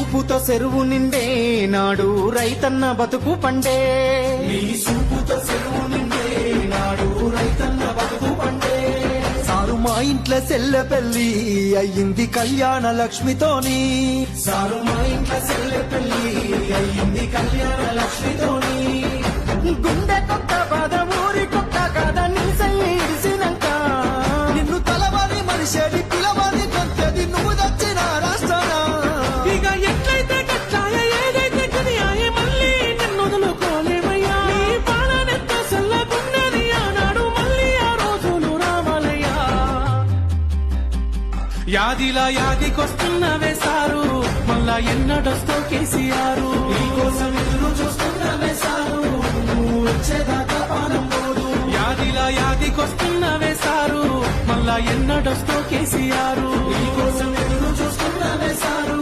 సూపుతో చెరువు నిండే నాడు రైతన్న బతుకు పండే నీ సూపుతో చెరువు నిండే నాడు రైతన్న బతుకు పండే సారు మా ఇంట్లో చెల్లె పెళ్లి అయ్యింది కళ్యాణ లక్ష్మితోని సారు మా ఇంట్లో చెల్లె పెళ్లి అయ్యింది కళ్యాణ లక్ష్మితోని గుండె కొత్త బాధ ఊరి కొత్త కాద నిలిసినాక నిన్ను తలవారి మనిషి పిలవారి కొత్తది నువ్వు దచ్చిన రాష్ట్రానా ఇక ఎట్లయితే కచ్చాయ ఏదైతే కదియాయ మళ్ళీ నిన్ను వదులుకోలేమయ్యా నీ పాలనెంతో చల్లగున్నది ఆనాడు మళ్ళీ ఆ రోజులు రావాలయ్యా యాదిలా యాదికొస్తున్నవే సారు మళ్ళా ఎన్నడొస్తో కేసీఆర్ నీకోసం ఎదురు చూస్తున్నవే సారు నువ్వు వచ్చేదాకా పానం పోదు యాదిలా యాదికొస్తున్నవే సారు మళ్ళా ఎన్నడొస్తో కేసీఆర్ నీకోసం ఎదురు చూస్తున్నవే సారు